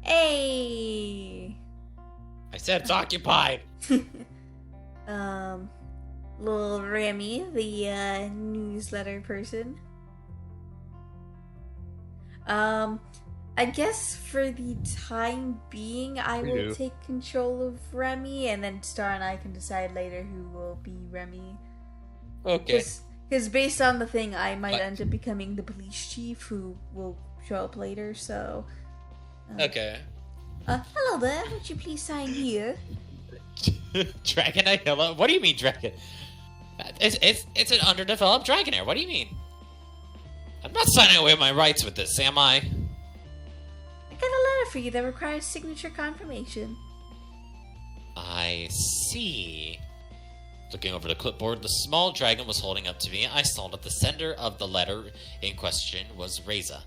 Hey! I said it's occupied. Little Remy, the newsletter person. I guess for the time being, I will take control of Remy, and then Star and I can decide later who will be Remy. Okay. Because based on the thing, I might end up becoming the police chief, who will show up later, so... okay. Hello there, would you please sign here? Dragonite, hello? What do you mean, Dragon? It's an underdeveloped Dragonair. What do you mean? I'm not signing away my rights with this, am I? I got a letter for you that requires signature confirmation. I see. Looking over the clipboard the small dragon was holding up to me, I saw that the sender of the letter in question was Reza.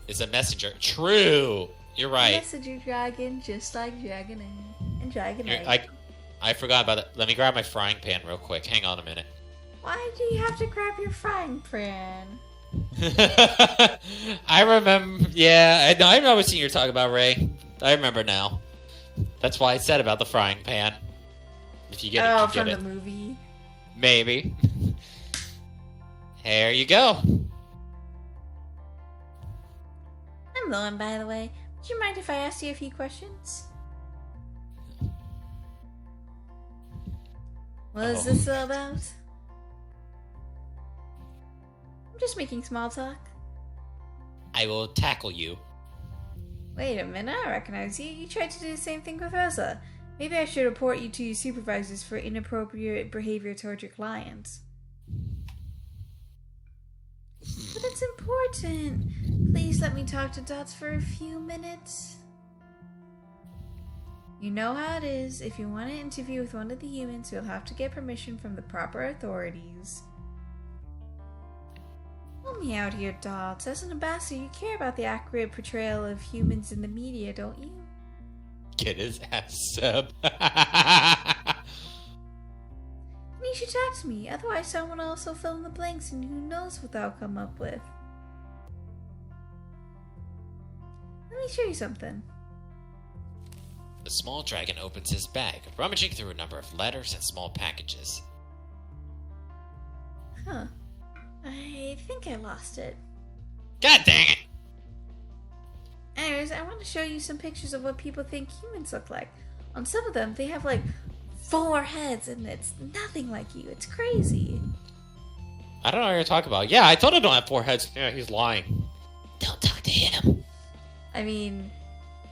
It's a messenger. True! You're right. Messenger dragon, just like Dragonair and Dragonite. I forgot about it. Let me grab my frying pan real quick. Hang on a minute. Why do you have to grab your frying pan? I remember. Yeah, I know what scene you're talking about, Ray. I remember now. That's why I said about the frying pan. If you get it, you from get the it. movie. Maybe. There you go. I'm Lauren, by the way. Would you mind if I asked you a few questions? What is this all about? I'm just making small talk. I will tackle you. Wait a minute, I recognize you. You tried to do the same thing with Rosa. Maybe I should report you to your supervisors for inappropriate behavior toward your clients. But it's important. Please let me talk to Dots for a few minutes. You know how it is. If you want to interview with one of the humans, you'll have to get permission from the proper authorities. Help me out here, Dots. As an ambassador, you care about the accurate portrayal of humans in the media, don't you? Get his ass up. You should talk to me, otherwise someone else will fill in the blanks and who knows what they'll come up with. Let me show you something. The small dragon opens his bag, rummaging through a number of letters and small packages. Huh. I think I lost it. God dang it! Anyways, I want to show you some pictures of what people think humans look like. On some of them, they have like 4 heads and it's nothing like you. It's crazy. I don't know what you're talking about. Yeah, I told him I don't have 4 heads. Yeah, he's lying. Don't talk to him. I mean,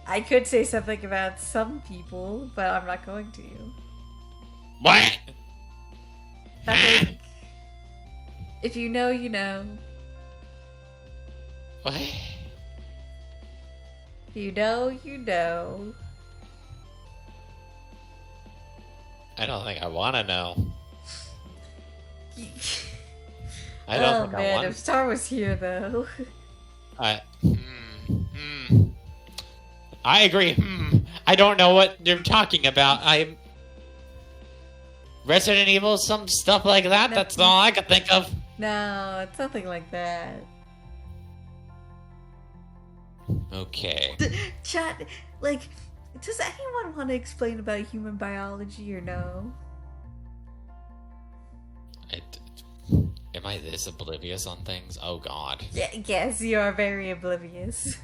I could say something about some people, but I'm not going to. What? Nothing. If you know, you know. What? If you know, you know. I don't think I want to know. I Oh don't think I man, want if Star was here though. I agree. I don't know what you're talking about. Resident Evil, some stuff like that. No. That's all I could think of. No, it's nothing like that. Okay. Chat, like, does anyone want to explain about human biology or no? Am I this oblivious on things? Oh god. Yes, you are very oblivious.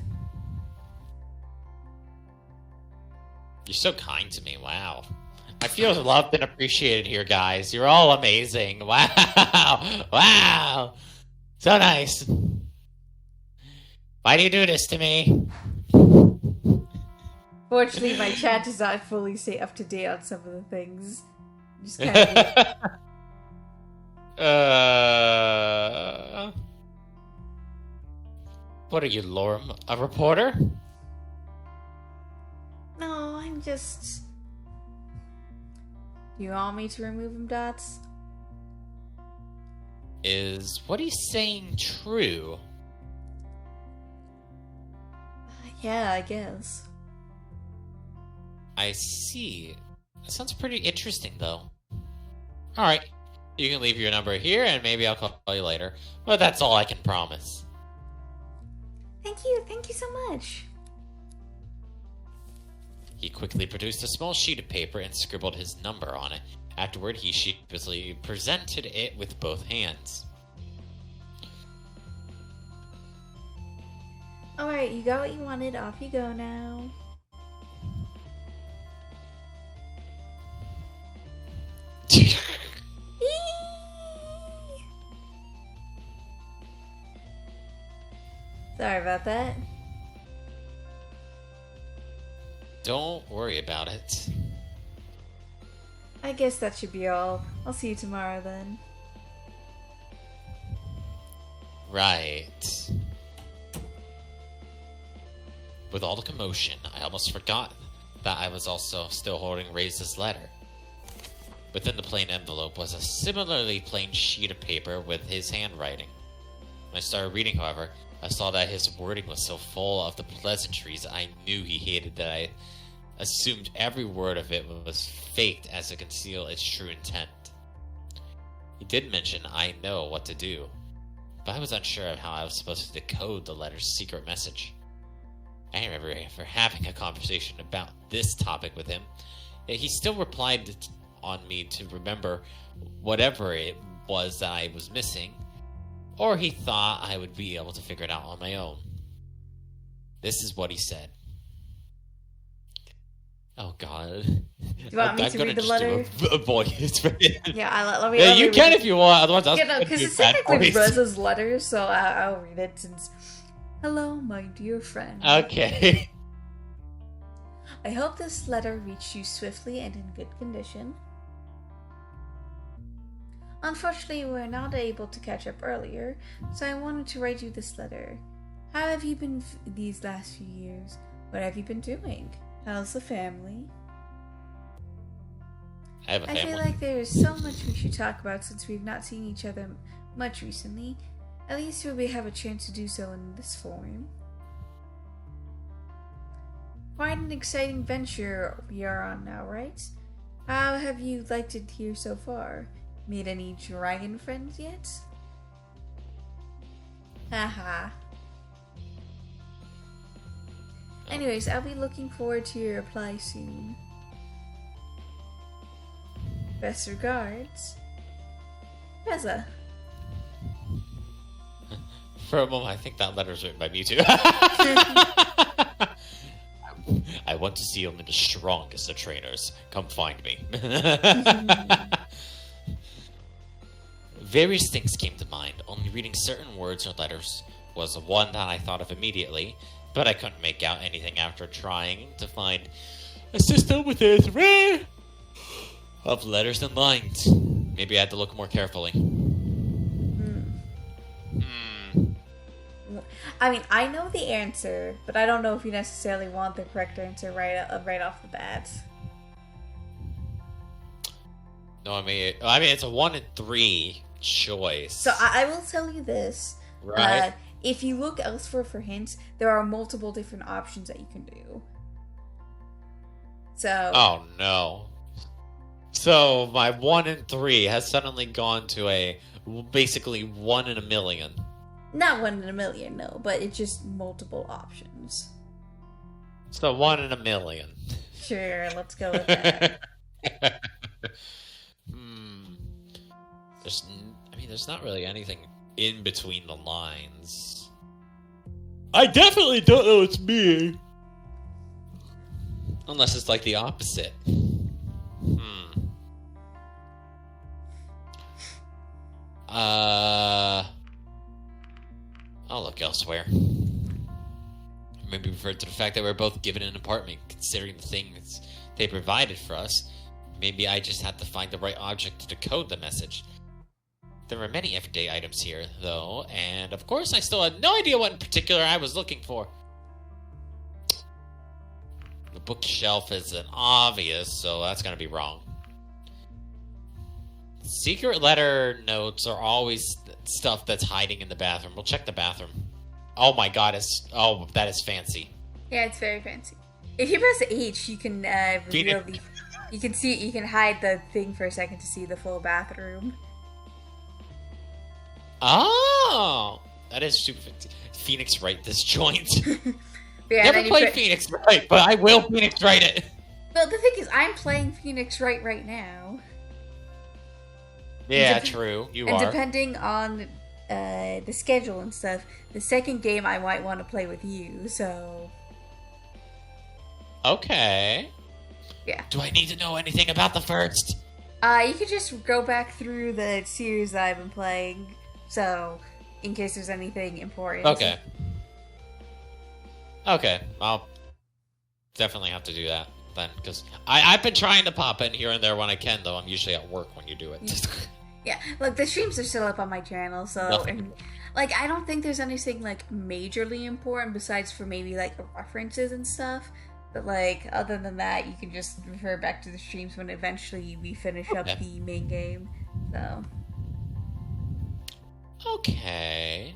You're so kind to me. Wow. I feel loved and appreciated here, guys. You're all amazing. Wow. Wow. So nice. Why do you do this to me? Fortunately, my chat does not fully stay up to date on some of the things. Just kind of... What are you, Lorem? A reporter? No, I'm just... Do you want me to remove him, Dots? Is what he's saying true? Yeah, I guess. I see. That sounds pretty interesting, though. Alright. You can leave your number here, and maybe I'll call you later. But that's all I can promise. Thank you so much. He quickly produced a small sheet of paper and scribbled his number on it. Afterward, he sheepishly presented it with both hands. Alright, you got what you wanted. Off you go now. Sorry about that. Don't worry about it. I guess that should be all. I'll see you tomorrow then. Right. With all the commotion, I almost forgot that I was also still holding Raisa's letter. Within the plain envelope was a similarly plain sheet of paper with his handwriting. When I started reading, however, I saw that his wording was so full of the pleasantries I knew he hated that I assumed every word of it was faked as to conceal its true intent. He did mention I know what to do, but I was unsure of how I was supposed to decode the letter's secret message. I remember having a conversation about this topic with him, yet he still replied on me to remember whatever it was that I was missing, or he thought I would be able to figure it out on my own. This is what he said. Oh, God. Do you want me to read the letter? A voice. Yeah, let me. Yeah, you can if you want. Otherwise, I'll. Yeah, no, because it's technically Rosa's letter, so I'll read it since. Hello, my dear friend. Okay. I hope this letter reached you swiftly and in good condition. Unfortunately, we were not able to catch up earlier, so I wanted to write you this letter. How have you been these last few years? What have you been doing? How's the family? I have a family. I feel like there is so much we should talk about since we've not seen each other much recently. At least we have a chance to do so in this forum. Quite an exciting venture we are on now, right? How have you liked it here so far? Made any dragon friends yet? Haha. Anyways, I'll be looking forward to your reply soon. Best regards, Reza. For a moment, I think that letter's written by me too. I want to see him in the strongest of trainers. Come find me. Various things came to mind. Only reading certain words or letters was one that I thought of immediately, but I couldn't make out anything after trying to find a system with a thread of letters and lines. Maybe I had to look more carefully. I mean, I know the answer, but I don't know if you necessarily want the correct answer right off the bat. No, I mean it's a 1 in 3 choice. So I will tell you this. Right. If you look elsewhere for hints, there are multiple different options that you can do. So. Oh no. So my 1 in 3 has suddenly gone to a basically 1 in a million. Not 1 in a million, no, but it's just multiple options. So 1 in a million. Sure, let's go with that. There's not really anything in between the lines. I definitely don't know it's me. Unless it's like the opposite. I'll look elsewhere. Maybe refer to the fact that we're both given an apartment, considering the things they provided for us. Maybe I just had to find the right object to decode the message. There were many everyday items here, though, and of course I still had no idea what in particular I was looking for. The bookshelf isn't obvious, so that's gonna be wrong. Secret letter notes are always stuff that's hiding in the bathroom. We'll check the bathroom. Oh my god, that is fancy. Yeah, it's very fancy. If you press H, you can reveal the... You can hide the thing for a second to see the full bathroom. Oh! That is super fancy. Phoenix, right this joint. Yeah, Never played Phoenix Wright, but I will Phoenix Wright it. Well, the thing is, I'm playing Phoenix Wright right now. Yeah, true. You are. And depending on the schedule and stuff, the second game I might want to play with you, so... Okay. Yeah. Do I need to know anything about the first? You could just go back through the series that I've been playing, so in case there's anything important. Okay. Okay, I'll definitely have to do that then, because I've been trying to pop in here and there when I can, though I'm usually at work when you do it. Yeah, look, the streams are still up on my channel, so... And, like, I don't think there's anything, like, majorly important besides for maybe, like, references and stuff. But, like, other than that, you can just refer back to the streams when eventually we finish up the main game. So. Okay.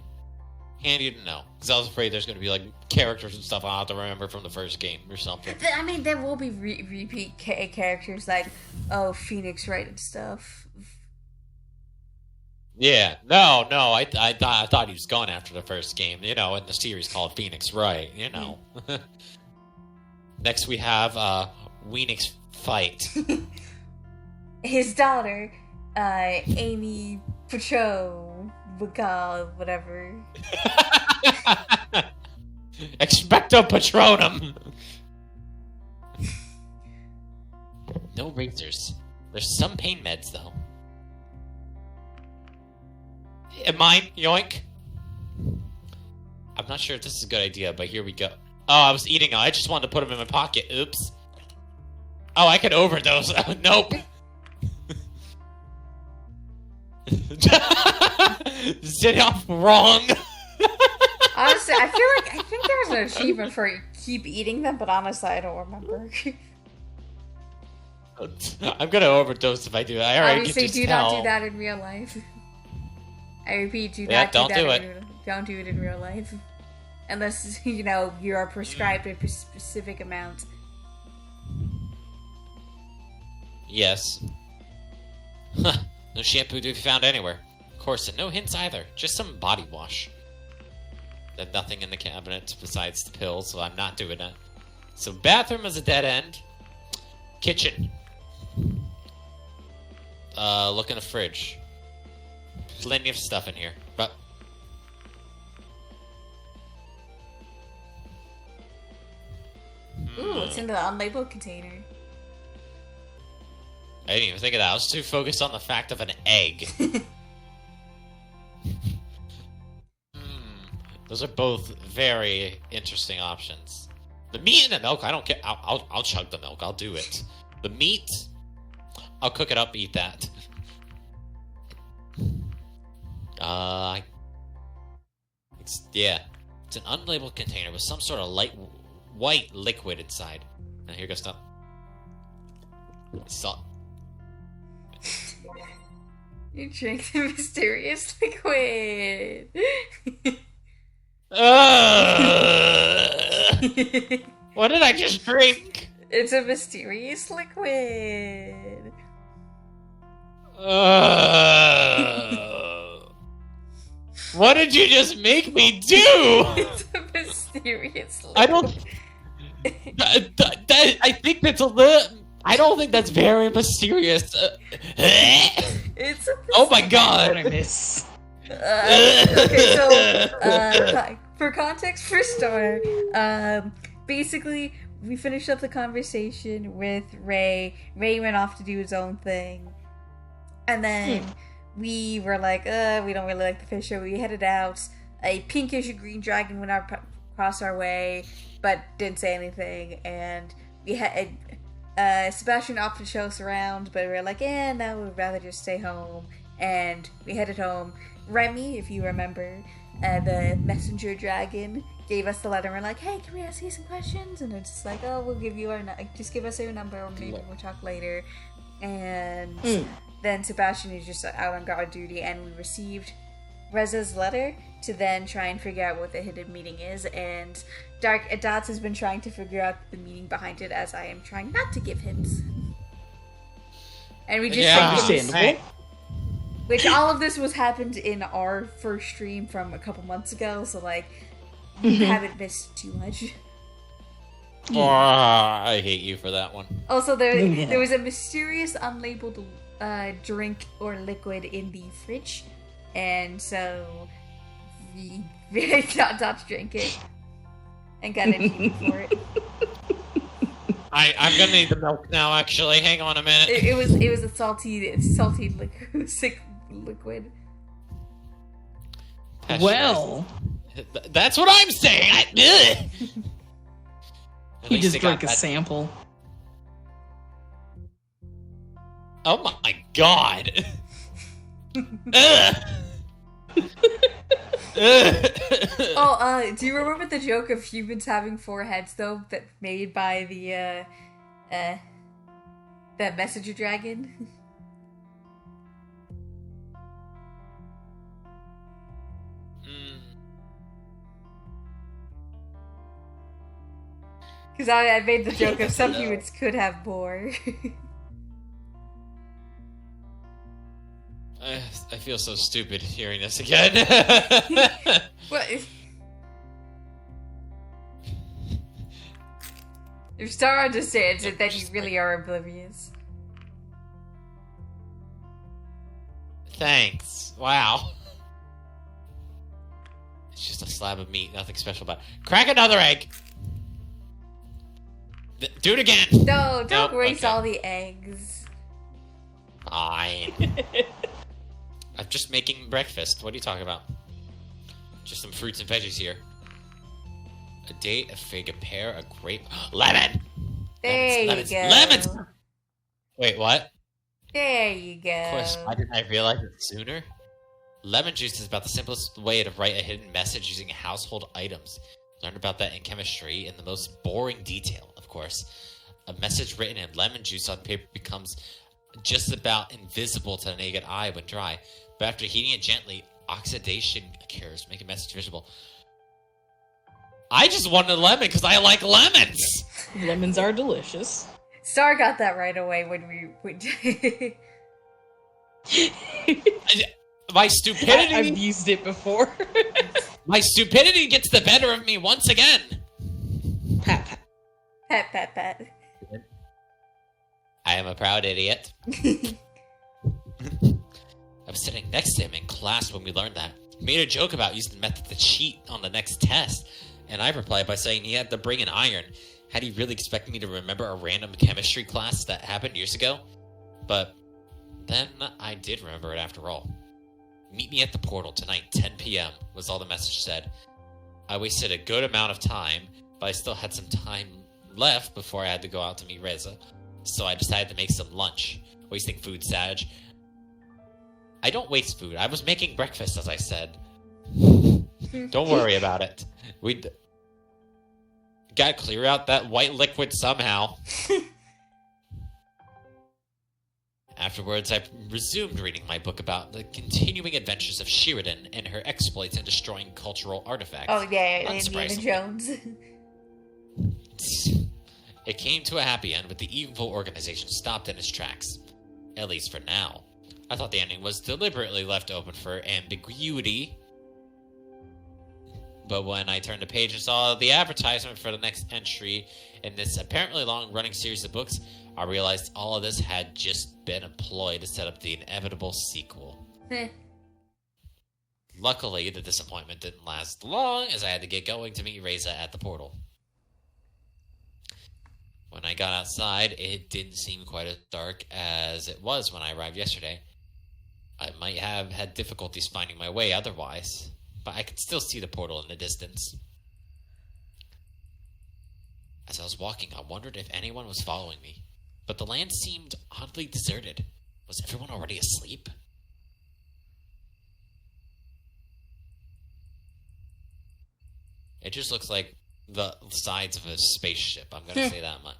Handy to know. Because I was afraid there's going to be, like, characters and stuff I'll have to remember from the first game or something. I mean, there will be repeat characters like, oh, Phoenix Wright and stuff. Yeah. No. I thought he was gone after the first game. You know, in the series called Phoenix Wright. You know. Next we have Weenix Fight. His daughter, Amy Patron, whatever. Expecto Patronum. No razors. There's some pain meds though. Mine, yoink. I'm not sure if this is a good idea, but here we go. Oh, I was eating. I just wanted to put them in my pocket. Oops. Oh, I could overdose. Nope. Sit off wrong. Honestly, I think there's an achievement for keep eating them, but honestly, I don't remember. I'm gonna overdose if I do that. Obviously, do not do that in real life. I repeat, do not do that. Don't do it in real life. Unless, you know, you are prescribed a specific amount. Yes. Huh. No shampoo to be found anywhere. Of course, and no hints either. Just some body wash. There's nothing in the cabinet besides the pills, so I'm not doing that. So bathroom is a dead end. Kitchen. Look in the fridge. Plenty of stuff in here. But ooh, it's in the unlabeled container. I didn't even think of that. I was too focused on the fact of an egg. Those are both very interesting options. The meat and the milk, I don't care. I'll chug the milk. I'll do it. The meat, I'll cook it up, eat that. It's an unlabeled container with some sort of light white liquid inside. Now here goes stuff. Salt. You drink the mysterious liquid. What did I just drink? It's a mysterious liquid. What did you just make me do? It's a mysterious liquid. I don't. I think that's a little. I don't think that's very mysterious. It's a oh my god! What I miss? Okay, so for context, for start, basically we finished up the conversation with Ray. Ray went off to do his own thing, and then we were like, we don't really like the fish, so we headed out. A pinkish green dragon went across our way, but didn't say anything, and we had Sebastian offered to show us around, but we were like, no, we'd rather just stay home, and we headed home. Remy, if you remember, the messenger dragon, gave us the letter, and we're like, hey, can we ask you some questions? And it's just like, oh, we'll give you just give us your number, or maybe we'll talk later. And then Sebastian is just out on guard duty, and we received Reza's letter to then try and figure out what the hidden meaning is, and Dark Dots has been trying to figure out the meaning behind it, as I am trying not to give hints. And we just understandable. Which all of this happened in our first stream from a couple months ago, so like, you haven't missed too much. I hate you for that one. Also, there was a mysterious unlabeled drink or liquid in the fridge, and so we thought to drink it and got an eat for it. I'm gonna need the milk now. Actually, hang on a minute. It was a salty liquid. Well, that's what I'm saying. He just drank a sample. Oh my god. Do you remember the joke of humans having 4 heads, though, that made by the that messenger dragon? Because I made the joke of some humans could have more. I feel so stupid hearing this again. What? If Star understands it, then you really are oblivious. Thanks. Wow. It's just a slab of meat, nothing special about it. Crack another egg! Do it again! No, don't waste all the eggs. Fine. I'm just making breakfast. What are you talking about? Just some fruits and veggies here. A date, a fig, a pear, a grape. Lemon! There lemons, you go. Lemons! Wait, what? There you go. Of course, why didn't I realize it sooner? Lemon juice is about the simplest way to write a hidden message using household items. Learned about that in chemistry in the most boring detail, of course. A message written in lemon juice on paper becomes just about invisible to the naked eye when dry. But after heating it gently, oxidation occurs, making a message visible. I just wanted a lemon because I like lemons! Lemons are delicious. Star got that right away when we... My stupidity... I've used it before. My stupidity gets the better of me once again! Pat, pat. Pat, pat, pat. I am a proud idiot. I was sitting next to him in class when we learned that. He made a joke about using the method to cheat on the next test, and I replied by saying he had to bring an iron. Had he really expected me to remember a random chemistry class that happened years ago? But then I did remember it after all. Meet me at the portal tonight, 10 p.m., was all the message said. I wasted a good amount of time, but I still had some time left before I had to go out to meet Reza. So I decided to make some lunch. Wasting food, Sag. I don't waste food. I was making breakfast, as I said. Don't worry about it. We gotta clear out that white liquid somehow. Afterwards, I resumed reading my book about the continuing adventures of Sheridan and her exploits in destroying cultural artifacts. Oh, yeah, Indiana Jones. It came to a happy end with the evil organization stopped in its tracks. At least for now. I thought the ending was deliberately left open for ambiguity. But when I turned the page and saw the advertisement for the next entry in this apparently long-running series of books, I realized all of this had just been a ploy to set up the inevitable sequel. Luckily, the disappointment didn't last long, as I had to get going to meet Reza at the portal. When I got outside, it didn't seem quite as dark as it was when I arrived yesterday. I might have had difficulties finding my way otherwise, but I could still see the portal in the distance. As I was walking, I wondered if anyone was following me, but the land seemed oddly deserted. Was everyone already asleep? It just looks like the sides of a spaceship, I'm gonna say that much.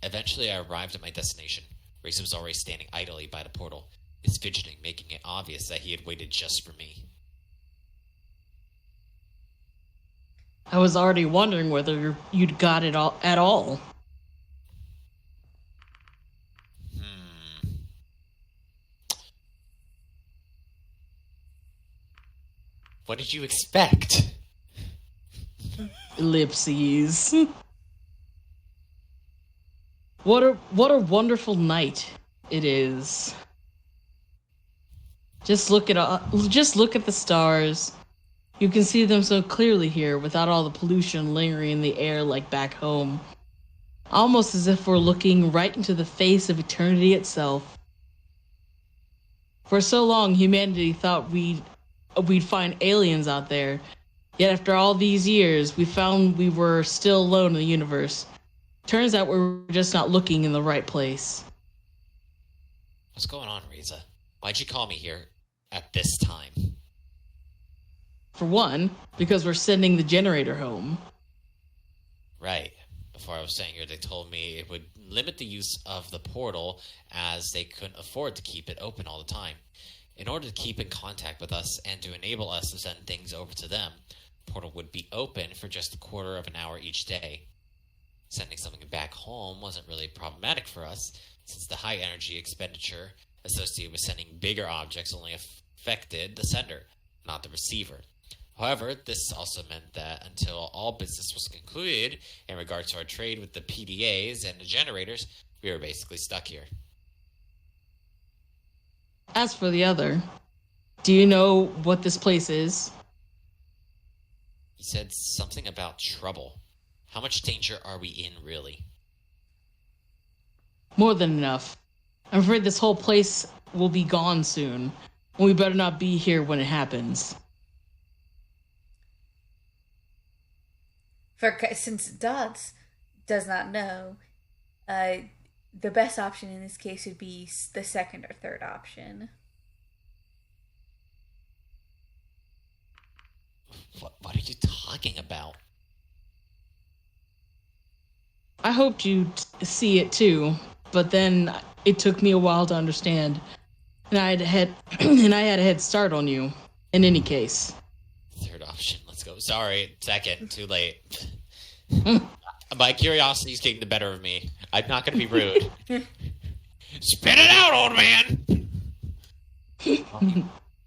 Eventually, I arrived at my destination. Reza was already standing idly by the portal, his fidgeting making it obvious that he had waited just for me. I was already wondering whether you'd got it all at all. What did you expect? Ellipses. What a wonderful night it is. Just look at the stars. You can see them so clearly here without all the pollution lingering in the air like back home. Almost as if we're looking right into the face of eternity itself. For so long, humanity thought we'd find aliens out there. Yet after all these years, we found we were still alone in the universe. Turns out we were just not looking in the right place. What's going on, Reza? Why'd you call me here at this time? For one, because we're sending the generator home. Right. Before I was saying here, they told me it would limit the use of the portal as they couldn't afford to keep it open all the time. In order to keep in contact with us and to enable us to send things over to them, the portal would be open for just a quarter of an hour each day. Sending something back home wasn't really problematic for us, since the high energy expenditure associated with sending bigger objects only affected the sender, not the receiver. However, this also meant that until all business was concluded in regards to our trade with the PDAs and the generators, we were basically stuck here. As for the other, do you know what this place is? He said something about trouble. How much danger are we in, really? More than enough. I'm afraid this whole place will be gone soon. We better not be here when it happens. Since Dots does not know, the best option in this case would be the second or third option. What are you talking about? I hoped you'd see it too, but then it took me a while to understand, and I had a head start on you. In any case, Third option. Let's go. Sorry, second. Too late. My curiosity's getting the better of me. I'm not going to be rude. Spit it out, old man!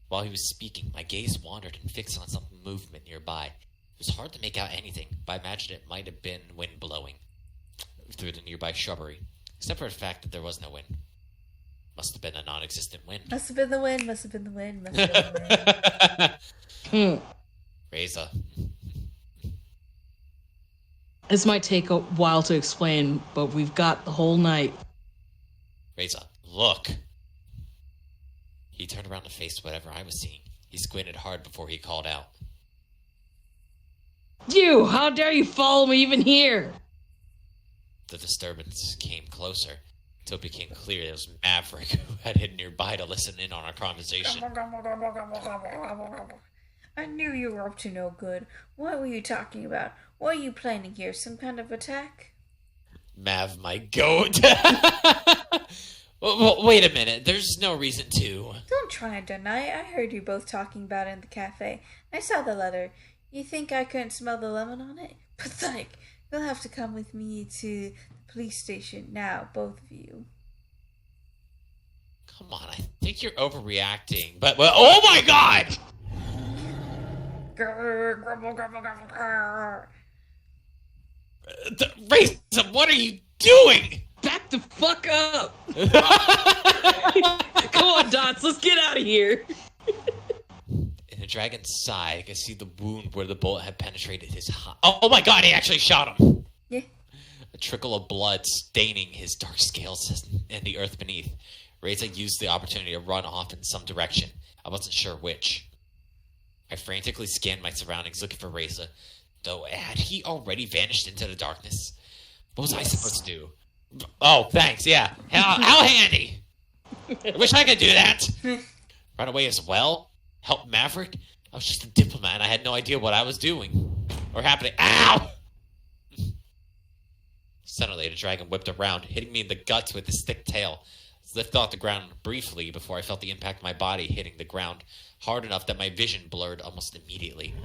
While he was speaking, my gaze wandered and fixed on some movement nearby. It was hard to make out anything, but I imagined it might have been wind blowing through the nearby shrubbery, except for the fact that there was no wind. Must have been a non-existent wind. Must have been the wind, must have been the wind, must have been the wind. Reza. This might take a while to explain, but we've got the whole night. Reza, look. He turned around to face whatever I was seeing. He squinted hard before he called out. You! How dare you follow me even here? The disturbance came closer, until it became clear it was Maverick who had hidden nearby to listen in on our conversation. I knew you were up to no good. What were you talking about? What are you planning here? Some kind of attack? Mav, my goat! Well, wait a minute. There's no reason to. Don't try and deny it. I heard you both talking about it in the cafe. I saw the letter. You think I couldn't smell the lemon on it? Pathetic. You'll have to come with me to the police station now, both of you. Come on, I think you're overreacting. But, well, oh my god! Reza, what are you doing? Back the fuck up! Come on, Dots, let's get out of here. In the dragon's side, I could see the wound where the bullet had penetrated his heart. Oh my god, he actually shot him! Yeah. A trickle of blood staining his dark scales and the earth beneath. Reza used the opportunity to run off in some direction. I wasn't sure which. I frantically scanned my surroundings looking for Reza, though had he already vanished into the darkness? What was I supposed to do? Oh, thanks, yeah. How handy! I wish I could do that! Run away as well? Help Maverick? I was just a diplomat and I had no idea what I was doing. Or happening. Ow! Suddenly, the dragon whipped around, hitting me in the guts with his thick tail. I lifted off the ground briefly before I felt the impact of my body hitting the ground, hard enough that my vision blurred almost immediately.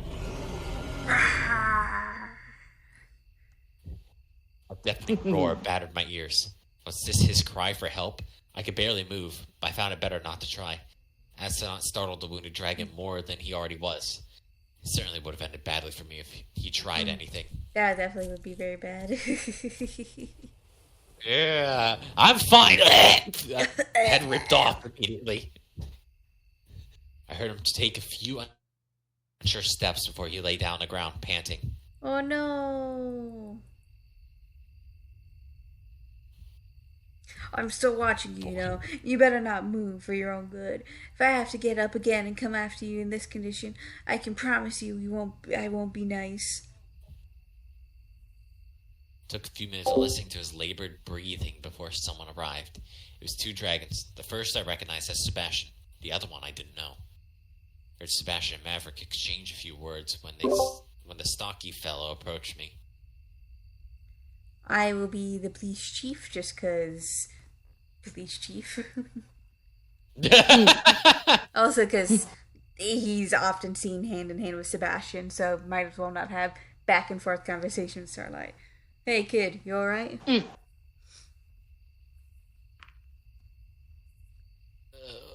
A deafening roar battered my ears. Was this his cry for help? I could barely move, but I found it better not to try, as to not startle the wounded dragon more than he already was. It certainly would have ended badly for me if he tried. tried anything. That definitely would be very bad. Yeah, I'm fine. Head ripped off immediately. I heard him take a few unsure steps before he lay down on the ground, panting. Oh no. I'm still watching you, you know. You better not move for your own good. If I have to get up again and come after you in this condition, I can promise you, I won't be nice. Took a few minutes of listening to his labored breathing before someone arrived. It was 2 dragons. The first I recognized as Sebastian. The other one I didn't know. Heard Sebastian and Maverick exchange a few words when the stocky fellow approached me. I will be the police chief just 'cause police chief. Also 'cause he's often seen hand in hand with Sebastian, so might as well not have back and forth conversations. Start like, hey kid, you alright?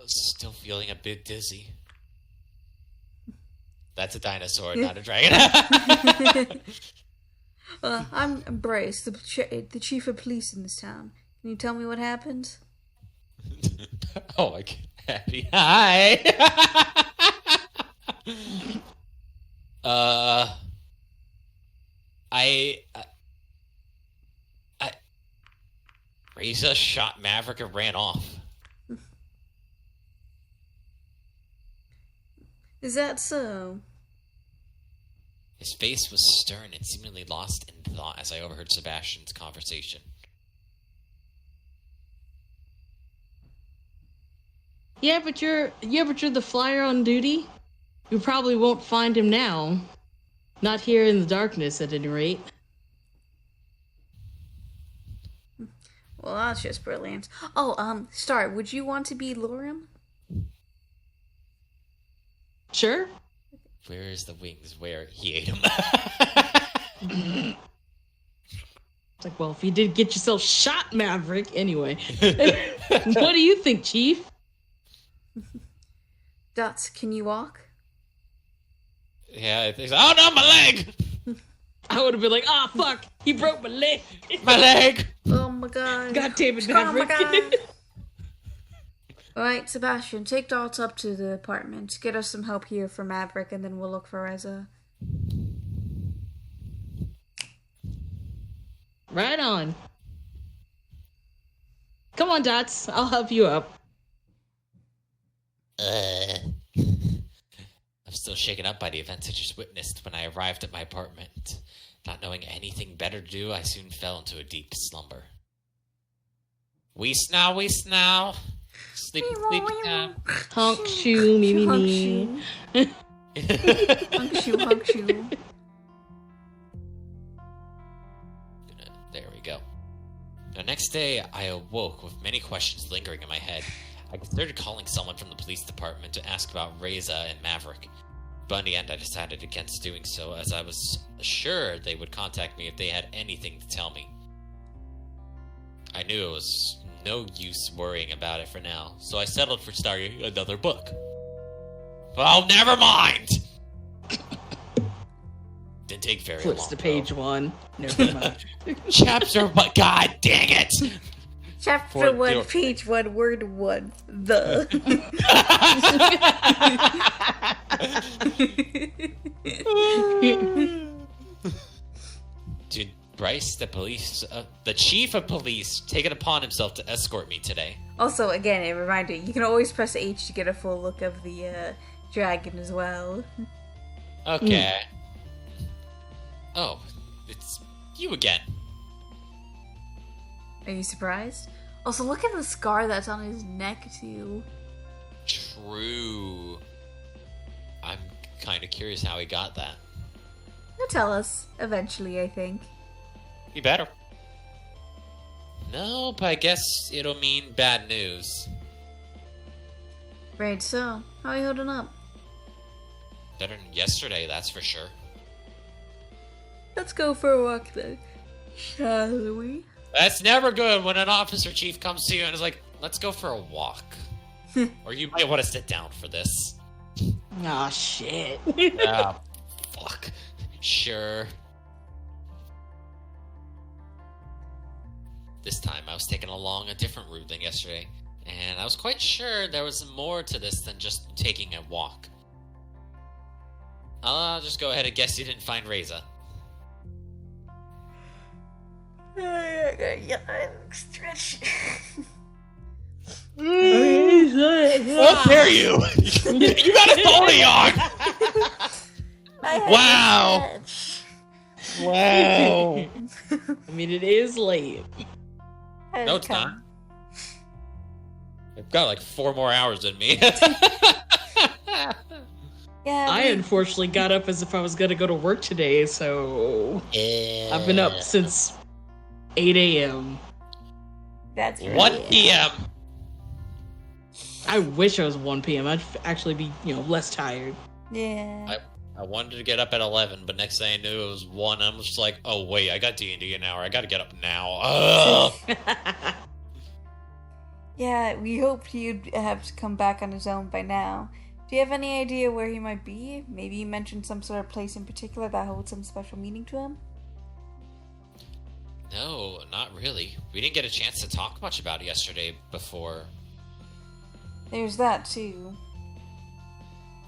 Still feeling a bit dizzy. That's a dinosaur, not a dragon. I'm Bryce, the chief of police in this town. Can you tell me what happened? Oh, I get happy. Hi. Reza shot Maverick and ran off. Is that so? His face was stern and seemingly lost in thought as I overheard Sebastian's conversation. Yeah, but you're the flyer on duty. You probably won't find him now. Not here in the darkness, at any rate. Well, that's just brilliant. Oh, Star, would you want to be Lorem? Sure. Where is the wings? Where he ate him? It's like, well, if you did get yourself shot, Maverick, anyway. What do you think, Chief? Dots, can you walk? Yeah, I think so. Oh no, my leg! I would have been like, ah, fuck, he broke my leg. My leg! Oh my god. God damn it, Oh my Maverick. god. Alright, Sebastian, take Dots up to the apartment. Get us some help here for Maverick, and then we'll look for Reza. Right on. Come on, Dots, I'll help you up. I'm still shaken up by the events I just witnessed when I arrived at my apartment. Not knowing anything better to do, I soon fell into a deep slumber. Weast now, Sleep, sleep now. Honk shoe, me, me, me. Hunk shoe. There we go. The next day, I awoke with many questions lingering in my head. I considered calling someone from the police department to ask about Reza and Maverick. But in the end, I decided against doing so, as I was sure they would contact me if they had anything to tell me. I knew it was no use worrying about it for now, so I settled for starting another book. Oh, never mind! Didn't take very long. Flips to page 1. Never mind. Chapter 1, god dang it! Chapter 1, page 1, word 1. The. Did Bryce, the chief of police, take it upon himself to escort me today? Also, again, a reminder, you can always press H to get a full look of the dragon as well. Okay. Oh, it's you again. Are you surprised? Also, look at the scar that's on his neck, too. True. I'm kind of curious how he got that. He'll tell us, eventually, I think. He better. No, but I guess it'll mean bad news. Right, so, how are you holding up? Better than yesterday, that's for sure. Let's go for a walk then, shall we? That's never good when an officer chief comes to you and is like, let's go for a walk. Or you might want to sit down for this. Aw, shit. Ah, fuck. Sure. This time I was taken along a different route than yesterday, and I was quite sure there was more to this than just taking a walk. I'll just go ahead and guess you didn't find Reza. Stretch. How dare you! You got a phony on! Wow! Wow! I mean, it is late. No, it's not. I've got like 4 more hours in me. Yeah, I unfortunately got up as if I was gonna go to work today, so I've been up since 8 a.m. That's right. 1 p.m. I wish I was 1 p.m. I'd actually be, less tired. Yeah. I wanted to get up at 11, but next thing I knew it was 1. I'm just like, oh wait, I got D&D an hour. I gotta get up now. Ugh. Yeah, we hoped he'd have to come back on his own by now. Do you have any idea where he might be? Maybe you mentioned some sort of place in particular that holds some special meaning to him? No, not really. We didn't get a chance to talk much about it yesterday before. There's that, too.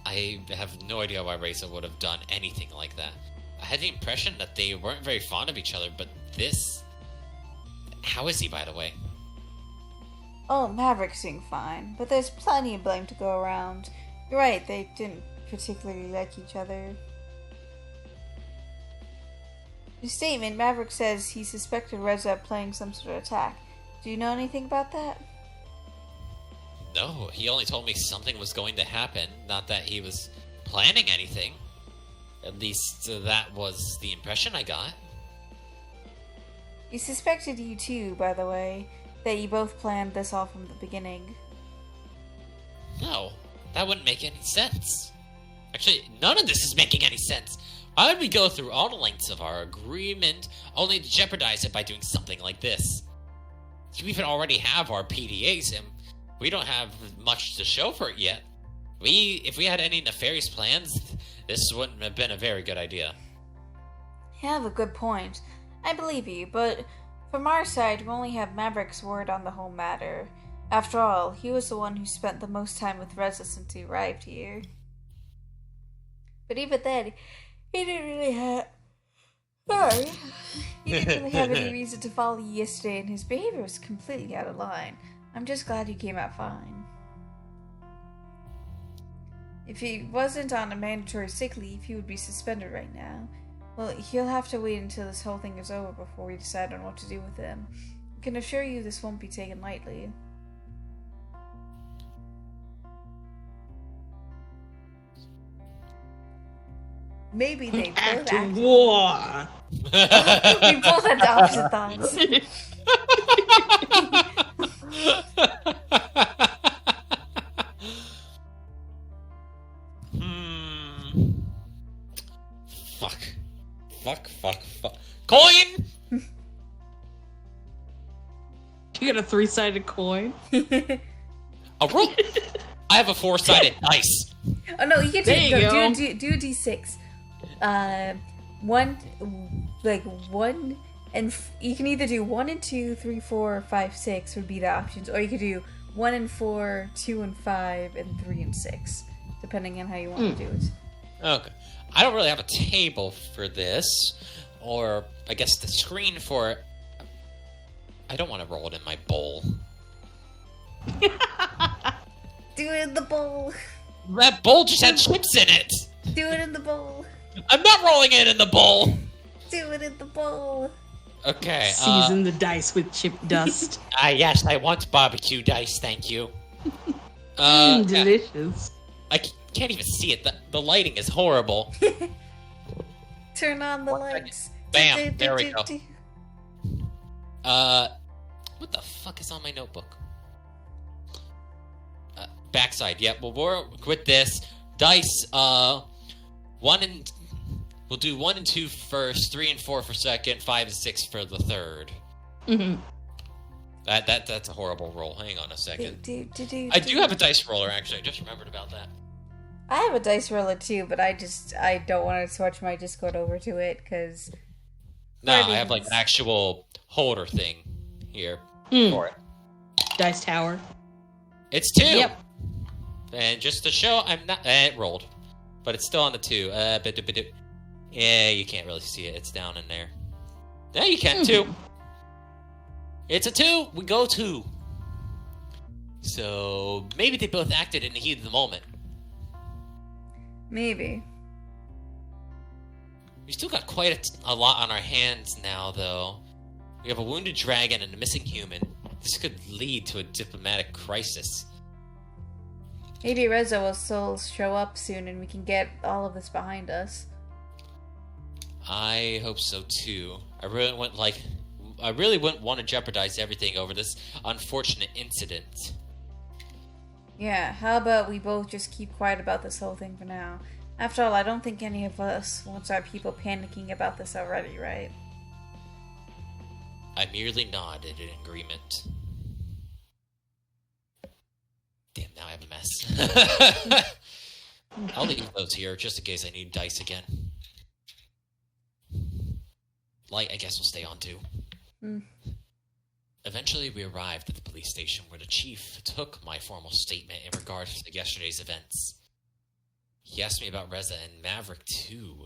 I have no idea why Reza would have done anything like that. I had the impression that they weren't very fond of each other, but this... How is he, by the way? Oh, Maverick's doing fine, but there's plenty of blame to go around. You're right, they didn't particularly like each other. In his statement, Maverick says he suspected Reza of planning some sort of attack. Do you know anything about that? No, he only told me something was going to happen, not that he was planning anything. At least that was the impression I got. He suspected you too, by the way, that you both planned this all from the beginning. No, that wouldn't make any sense. Actually, none of this is making any sense. Why would we go through all the lengths of our agreement only to jeopardize it by doing something like this? We even already have our PDAs, and we don't have much to show for it yet. If we had any nefarious plans, this wouldn't have been a very good idea. You have a good point. I believe you, but from our side, we only have Maverick's word on the whole matter. After all, he was the one who spent the most time with Reza since he arrived here. But even then, he didn't really have... Sorry. He didn't really have any reason to follow you yesterday, and his behavior was completely out of line. I'm just glad you came out fine. If he wasn't on a mandatory sick leave, he would be suspended right now. Well, he'll have to wait until this whole thing is over before we decide on what to do with him. I can assure you this won't be taken lightly. Maybe they both Act war. We both had the opposite thoughts. Fuck. Coin! You got a 3-sided coin? A roll? I have a 4-sided dice. Oh no, you can There you go. do a d6. One, and you can either do 1 and 2, 3, 4, 5, 6 would be the options, or you could do 1 and 4, 2 and 5, and 3 and 6, depending on how you want to do it. Okay. I don't really have a table for this, or I guess the screen for it. I don't want to roll it in my bowl. Do it in the bowl. That bowl just had chips in it. Do it in the bowl. I'm not rolling it in the bowl. Do it in the bowl. Okay. Season the dice with chip dust. Yes, I want barbecue dice, thank you. Delicious. I can't even see it. The lighting is horrible. Turn on the lights. Bam, there we go. What the fuck is on my notebook? Backside, yep, we'll work with this. Dice, we'll do 1 and 2 first, 3 and 4 for second, 5 and 6 for the third. Mm-hmm. That's a horrible roll. Hang on a second. I I do have a dice roller, actually. I just remembered about that. I have a dice roller too, but I don't want to switch my Discord over to it because. No, I have like an actual holder thing here for it. Dice tower. It's 2. Yep. And just to show, I'm not. It rolled, but it's still on the 2. Yeah, you can't really see it. It's down in there. Yeah, you can 2. It's a 2. We go 2. So maybe they both acted in the heat of the moment. Maybe. We still got quite a lot on our hands now, though. We have a wounded dragon and a missing human. This could lead to a diplomatic crisis. Maybe Reza will still show up soon and we can get all of this behind us. I hope so, too. I really wouldn't want to jeopardize everything over this unfortunate incident. Yeah, how about we both just keep quiet about this whole thing for now? After all, I don't think any of us wants our people panicking about this already, right? I merely nodded in agreement. Damn, now I have a mess. I'll leave those here just in case I need dice again. Light, I guess, will stay on too. Eventually, we arrived at the police station where the chief took my formal statement in regards to yesterday's events. He asked me about Reza and Maverick, too.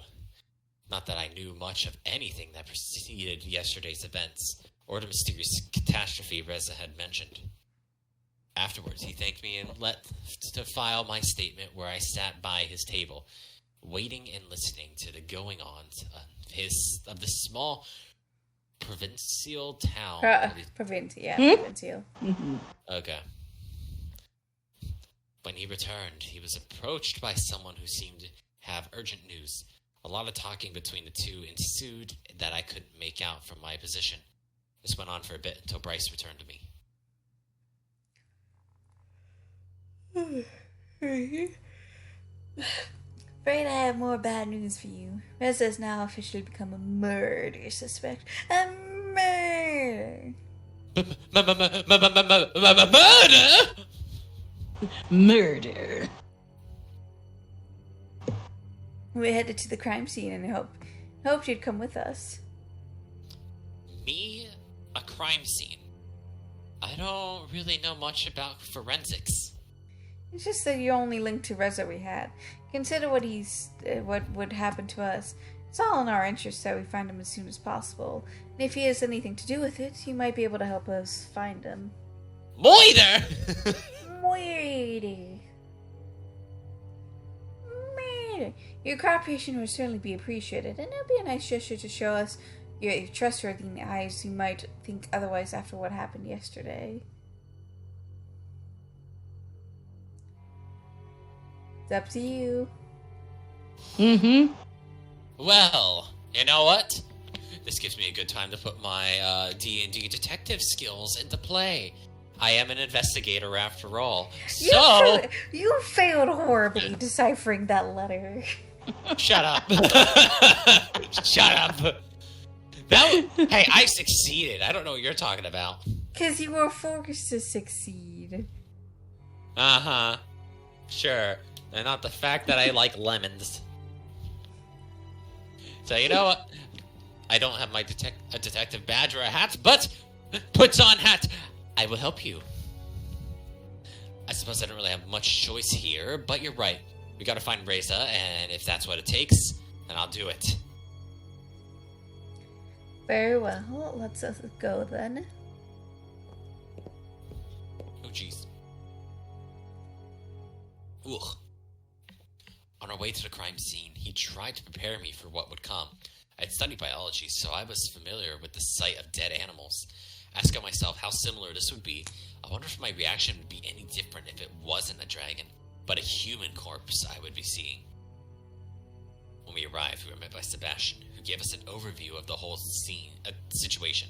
Not that I knew much of anything that preceded yesterday's events, or the mysterious catastrophe Reza had mentioned. Afterwards, he thanked me and left to file my statement where I sat by his table, waiting and listening to the going-on of this small provincial town. Provincial. Mm-hmm. Okay. When he returned, he was approached by someone who seemed to have urgent news. A lot of talking between the two ensued that I couldn't make out from my position. This went on for a bit until Bryce returned to me. Afraid I have more bad news for you. Reza has now officially become a murder suspect. A murder! Murder? Murder. We headed to the crime scene and hoped you'd come with us. Me? A crime scene? I don't really know much about forensics. It's just that you only linked to Reza we had. Consider what would happen to us. It's all in our interest that we find him as soon as possible. And if he has anything to do with it, he might be able to help us find him. Moiter! Murder. Your cooperation would certainly be appreciated, and it would be a nice gesture to show us you're trustworthy in the eyes who might think otherwise after what happened yesterday. It's up to you. Mm-hmm. Well, you know what? This gives me a good time to put my D&D detective skills into play. I am an investigator after all. So you failed horribly deciphering that letter. Shut up. Shut up. Hey, I succeeded. I don't know what you're talking about. Because you were forced to succeed. Uh-huh. Sure. And not the fact that I like lemons. So you know what? I don't have my detective badge or a hat, but puts on hat. I will help you. I suppose I don't really have much choice here, but you're right. We gotta find Reza, and if that's what it takes, then I'll do it. Very well. Let's go then. Oh, jeez. Ugh. On our way to the crime scene, he tried to prepare me for what would come. I had studied biology, so I was familiar with the sight of dead animals. Asking myself how similar this would be, I wonder if my reaction would be any different if it wasn't a dragon, but a human corpse I would be seeing. When we arrived, we were met by Sebastian, who gave us an overview of the whole situation.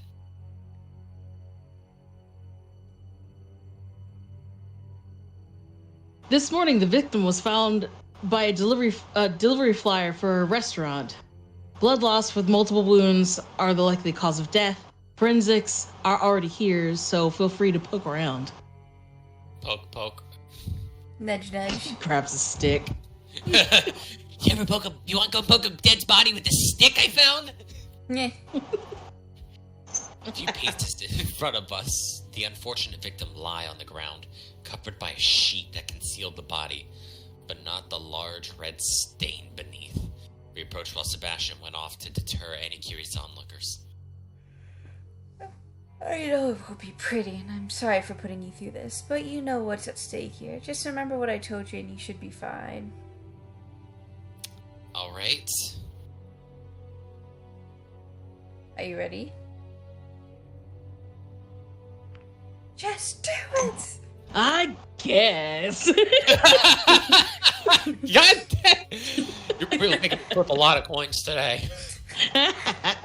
This morning, the victim was found by a delivery flyer for a restaurant. Blood loss with multiple wounds are the likely cause of death. Forensics are already here, so feel free to poke around. Poke, poke. Nudge, nudge. Grabs a stick. You want to go poke a dead body with the stick I found? Yeah. A few paces in front of us, the unfortunate victim lay on the ground, covered by a sheet that concealed the body, but not the large red stain beneath. We approached while Sebastian went off to deter any curious onlookers. I know it will be pretty, and I'm sorry for putting you through this, but you know what's at stake here. Just remember what I told you and you should be fine. Alright. Are you ready? Just do it! I guess. God damn! You're really making worth a lot of coins today.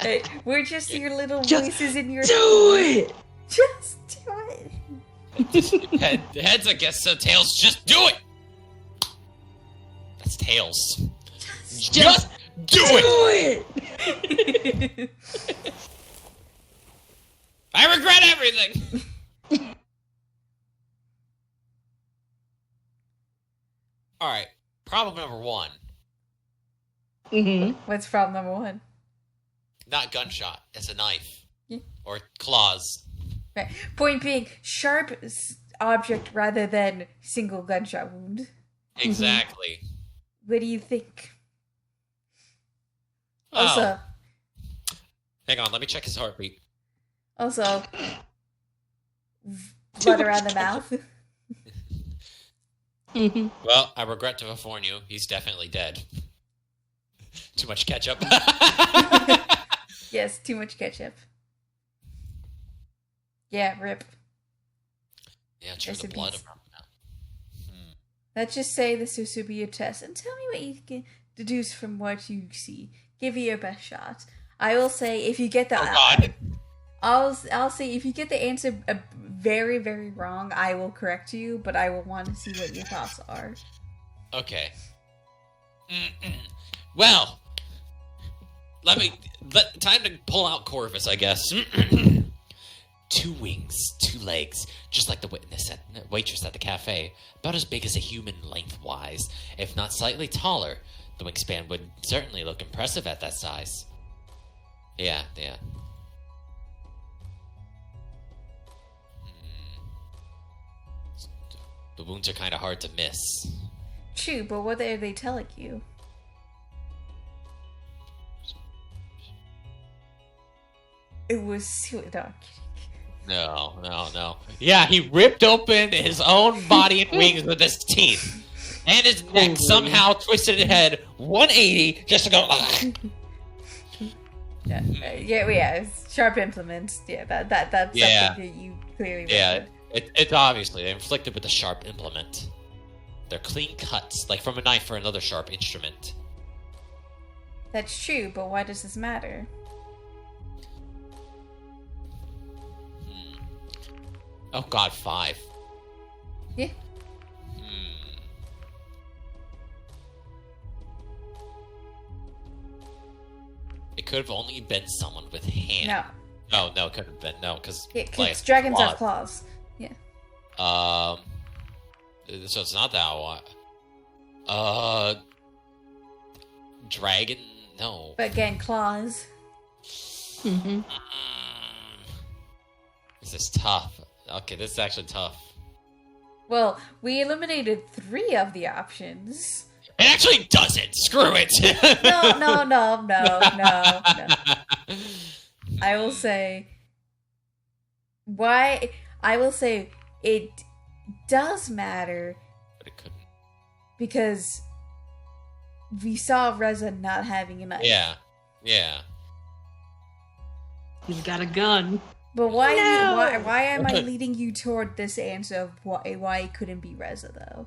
Hey, we're just your little Just voices in your Do it! Just do it! Heads, I guess so. Tails, just do it! That's Tails. Just do it! I regret everything! Alright, problem number one. Mm-hmm. What's problem number one? Not gunshot, it's a knife. Yeah. Or claws. Right. Point being, sharp object rather than single gunshot wound. Exactly. What do you think? Oh. Also, Hang on, let me check his heartbeat. blood around the mouth. Mm-hmm. Well, I regret to inform you, he's definitely dead. Too much ketchup. Yes, too much ketchup. Yeah, rip. Yeah, check the Recipes. blood around the mouth. Let's just say this will be a test, and tell me what you can deduce from what you see. Give it your best shot. I will say if you get the Oh god. I'll say if you get the answer very, very wrong, I will correct you, but I will want to see what your thoughts are. Okay. Well, time to pull out Corvus, I guess. 2 wings, 2 legs, just like the waitress at the cafe, about as big as a human lengthwise, if not slightly taller. The wingspan would certainly look impressive at that size. Yeah. The wounds are kind of hard to miss. True, but what are they telling you? It was No. Yeah, he ripped open his own body and wings with his teeth. And his neck somehow twisted his head 180 just to go. Yeah, it's sharp implements. Yeah, that's something that you clearly Yeah, it's obviously inflicted with a sharp implement. They're clean cuts, like from a knife or another sharp instrument. That's true, but why does this matter? Oh god, 5. Yeah. It could have only been someone with hand. No, it couldn't have been. No, because dragons have claws. Yeah. So it's not that one. Dragon? No. But again, claws. Mm-hmm. This is tough. Okay, this is actually tough. Well, we eliminated 3 of the options. It actually doesn't. Screw it. No. I will say it does matter, But it couldn't. because we saw Reza not having a knife. Yeah. He's got a gun. But why No! why am I leading you toward this answer of why it couldn't be Reza though?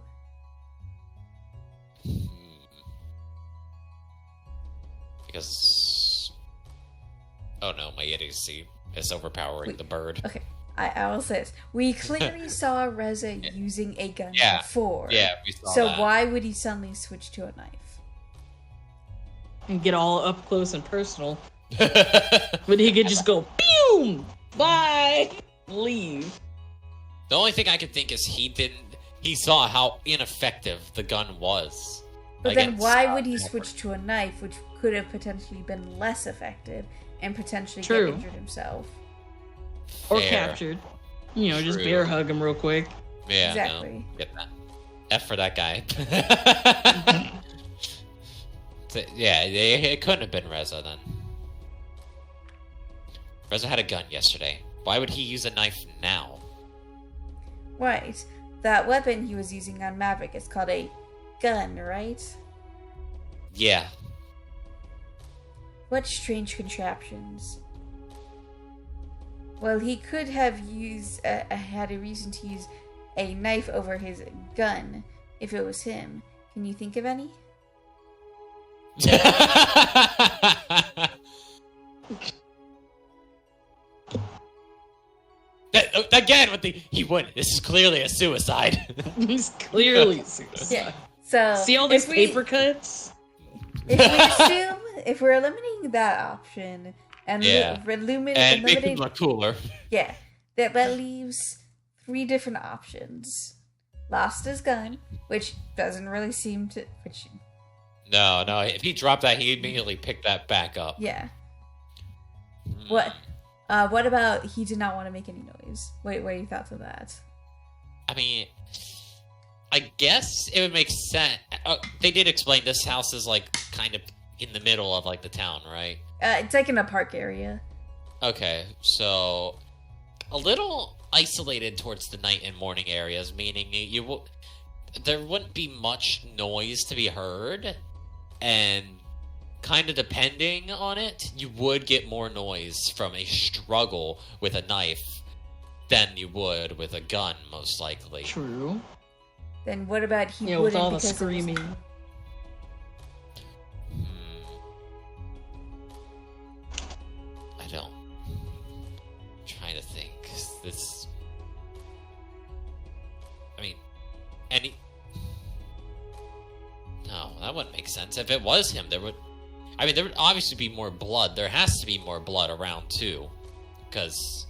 Because... Oh no, my idiocy is overpowering the bird. Okay, I will say this. We clearly saw Reza using a gun before. Yeah, we saw So that. why would he suddenly switch to a knife? And get all up close and personal. But he could just go, boom! Bye! Leave. The only thing I could think is he saw how ineffective the gun was. But then why would he switch to a knife, which could have potentially been less effective and potentially get injured himself? Or captured. Just bear hug him real quick. Yeah, exactly. No, get that. F for that guy. So, yeah, it couldn't have been Reza then. Reza had a gun yesterday. Why would he use a knife now? Right. That weapon he was using on Maverick is called a gun, right? Yeah. What strange contraptions. Well, he could have had a reason to use a knife over his gun if it was him. Can you think of any? Again with he wouldn't. This is clearly a suicide. He's clearly a suicide. Yeah. So see all these paper cuts? If we're eliminating that option and making look cooler. Yeah. That leaves 3 different options. Lost his gun, which doesn't really seem to No, if he dropped that, he immediately picked that back up. Yeah. What about he did not want to make any noise? What are your thoughts on that? I mean, I guess it would make sense. They did explain this house is like kind of in the middle of like the town, right? It's like in a park area. Okay, so a little isolated towards the night and morning areas, meaning there wouldn't be much noise to be heard, and kind of depending on it, you would get more noise from a struggle with a knife than you would with a gun, most likely. True. Then what about he wouldn't with all the because screaming? I don't. I'm trying to think. This. I mean, no, that wouldn't make sense. If it was him, there would obviously be more blood. There has to be more blood around, too. Because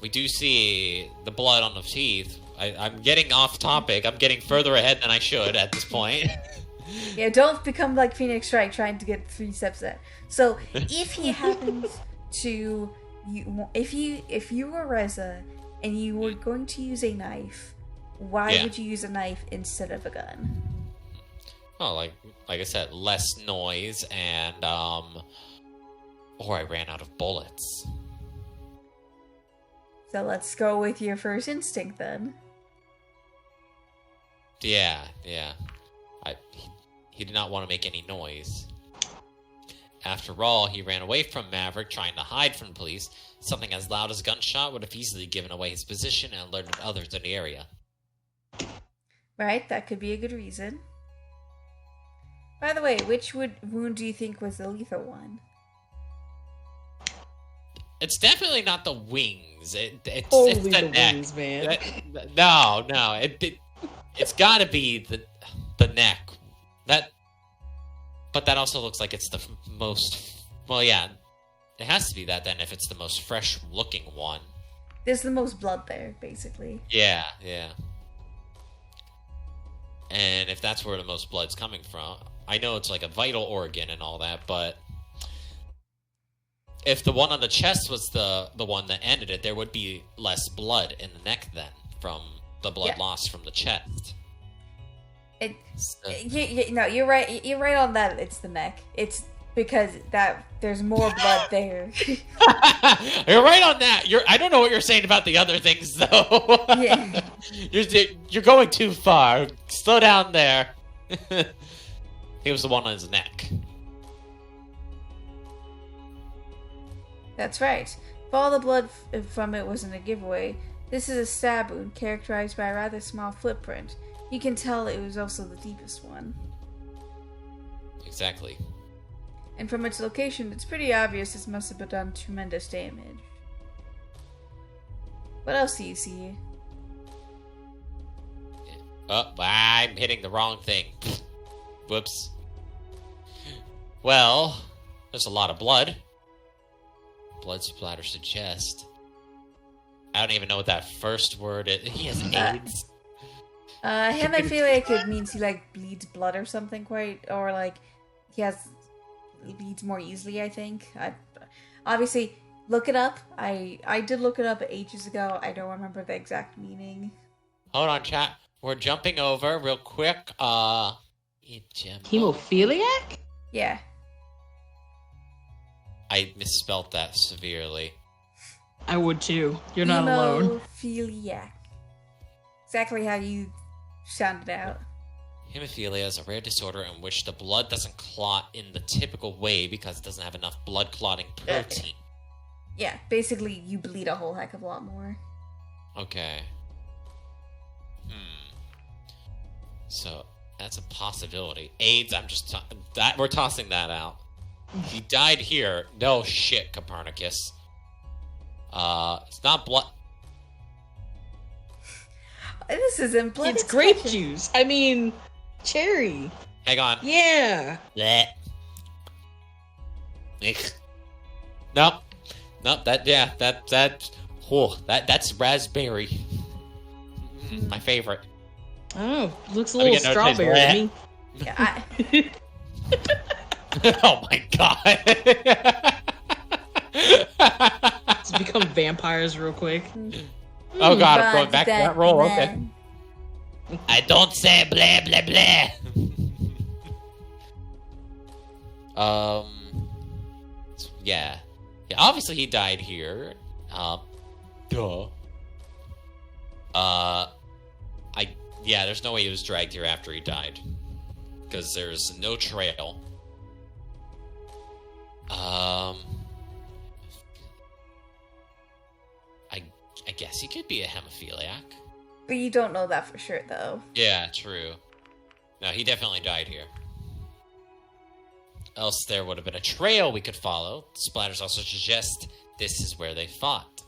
we do see the blood on the teeth. I'm getting off topic. I'm getting further ahead than I should at this point. Yeah, don't become like Phoenix Wright trying to get 3 steps there. So, if he happens to... If you were Reza and you were going to use a knife, why would you use a knife instead of a gun? Oh, like I said, less noise and or I ran out of bullets. So let's go with your first instinct then. Yeah. He did not want to make any noise. After all, he ran away from Maverick, trying to hide from the police. Something as loud as a gunshot would have easily given away his position and alerted others in the area. Right, that could be a good reason. By the way, which wound do you think was the lethal one? It's definitely not the wings. It's the neck. wings, man. No. It's got to be the neck. But that also looks like it's the most... Well, yeah. It has to be that then if it's the most fresh-looking one. There's the most blood there, basically. Yeah. And if that's where the most blood's coming from... I know it's like a vital organ and all that, but... If the one on the chest was the one that ended it, there would be less blood in the neck then from the blood lost from the chest. No, you're right. You're right on that. It's the neck. It's because there's more blood there. You're right on that. I don't know what you're saying about the other things though. Yeah. You're going too far. Slow down there. He was the one on his neck. That's right. If all the blood from it wasn't a giveaway, this is a stab wound characterized by a rather small footprint. You can tell it was also the deepest one. Exactly. And from its location, it's pretty obvious this must have done tremendous damage. What else do you see? Oh, I'm hitting the wrong thing. Whoops. Well, there's a lot of blood. Blood splatters the chest. I don't even know what that first word is. He has AIDS. Hemophiliac, it means he, like, bleeds blood or something or, like, he bleeds more easily, I think. Obviously, look it up. I did look it up ages ago. I don't remember the exact meaning. Hold on, chat. We're jumping over real quick. Hemophiliac? Yeah. I misspelled that severely. I would too. You're not alone. Hemophiliac. Exactly how you sounded out. Hemophilia is a rare disorder in which the blood doesn't clot in the typical way because it doesn't have enough blood clotting protein. Yeah, basically you bleed a whole heck of a lot more. Okay. So that's a possibility. AIDS, we're tossing that out. He died here. No shit, Copernicus. It's not blood. This isn't blood. It's grape juice. I mean, cherry. Hang on. Yeah. Blech. Nope. That's raspberry. My favorite. Oh, looks a little strawberry to me. Yeah, Oh my god. Let's become vampires real quick. Oh god, I'm going back to that roll. Okay. I don't say blah blah blah. Yeah. Obviously he died here. Duh. There's no way he was dragged here after he died. Because there's no trail. I guess he could be a hemophiliac. but you don't know that for sure, though. Yeah, true. No, he definitely died here. Else there would have been a trail we could follow. The splatters also suggest this is where they fought.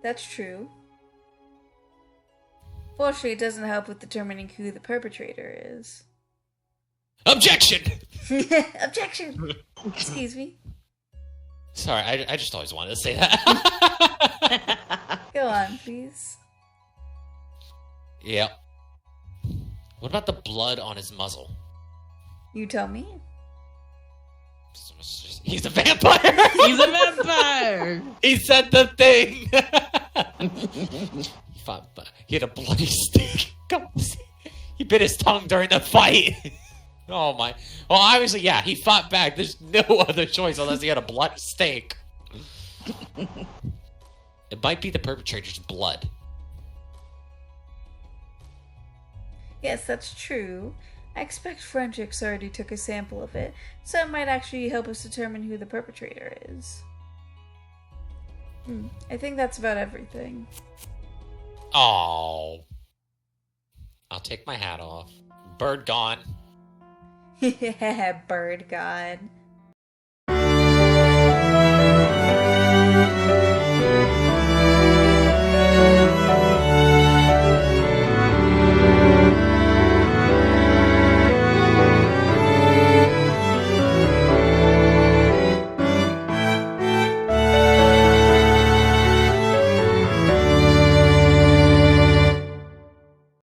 That's true. Fortunately, it doesn't help with determining who the perpetrator is. Objection! Objection! Excuse me. Sorry, I just always wanted to say that. Go on, please. Yep. What about the blood on his muzzle? You tell me. He's a vampire! He's a vampire! He said the thing! He had a bloody stick. He bit his tongue during the fight. Oh my. Well, obviously, yeah, he fought back. There's no other choice unless he had a bloody stake. It might be the perpetrator's blood. Yes, that's true. I expect forensics already took a sample of it, so it might actually help us determine who the perpetrator is. I think that's about everything. Oh. I'll take my hat off. Bird gone. Bird god.